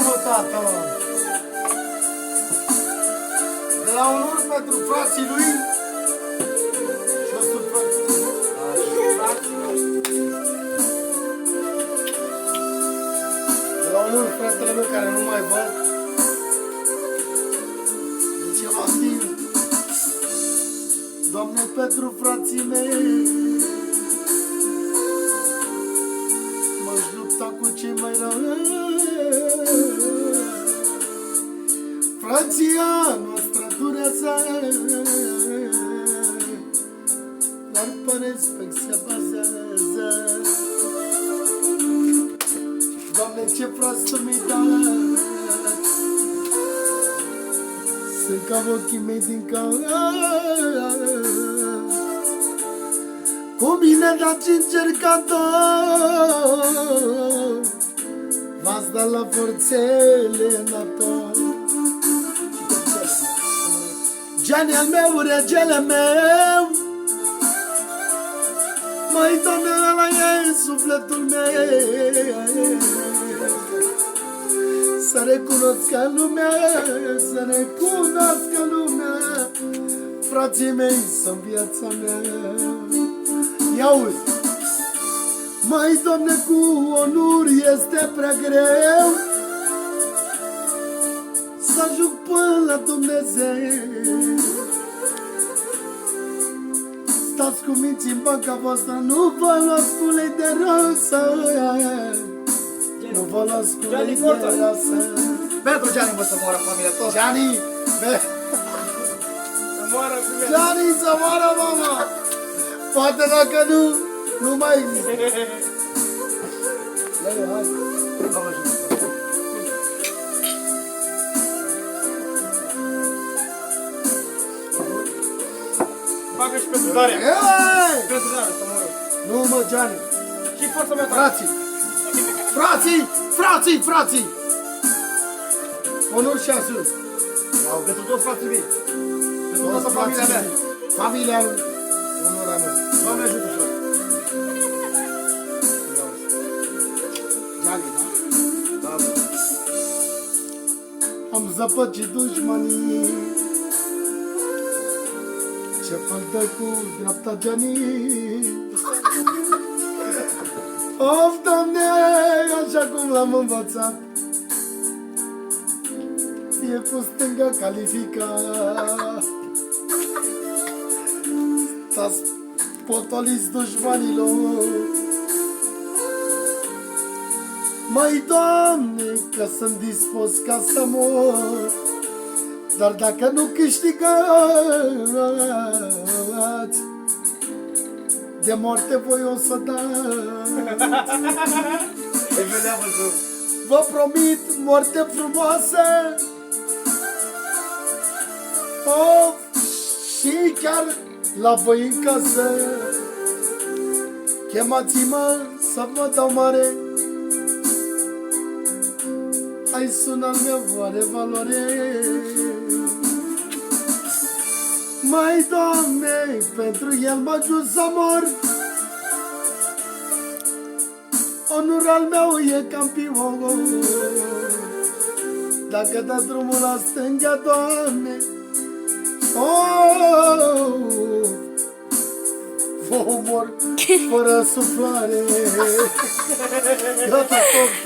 mă, tata! De la onor pentru frații lui și o supărție. De la onor fratele meu care nu mai văd. De ceva timp. Doamne, pentru frații mei m-aș lupta cu cei mai răi. Frația noastră durează, dar pe respect se bazează. Doamne, ce frați Tu mi-ai dat, sunt ca ochii mei din cal. Cu bine dați încercat-o, v-ați dat la forțele NATO. Gianni al meu, regele meu, măi, Doamne, ăla e sufletul meu. Să recunoscă lumea, să recunoscă lumea, frații mei sunt viața mea. Ia uzi! Măi, Doamne, cu onuri este prea greu să ajung până la Dumnezeu. Stați cu minții în banca voastră, nu vă luați cu lei de răsă, nu vă luați cu lei de răsă. Pentru Gianni, mă, să moară familia tot. Gianni, Să moară cu mine. Gianni, să moară mama! Poate dacă nu mai există. Lele, hai. Doamne ajută. Bagă și pentru Daria. Ei! Pentru Daria, să moară. Nu, mă, Gianni. Și forța mea ta. Frații! Frații! Frații! Frații! Onor și asult. Wow, pentru toți frații mei. Pentru toată familia mea. Familia onora mea. Doamne ajută, frate. Gianni, da? Da, da. Am zăpăcit dușmanii. Ce fădă cu dreapta Gianni. Of, Doamne, așa cum l-am învățat. E cu stânga calificat. S-a potoliți dușmanilor. Măi, Doamne, că sunt dispus ca să mor, dar dacă nu câștigați, de moarte voi o să dați. Îi vedea, văzut. Vă promit moarte frumoasă. Oh, și chiar la voi în casă. Chemați-mă să vă dau mare. Ai sunat meu are valoare. Mai, Doamne, pentru el mă ajut să mor. Onor al meu e campion. Dacă dă drumul la stânga, Doamne, vă omor fără suflare. Gata, stop.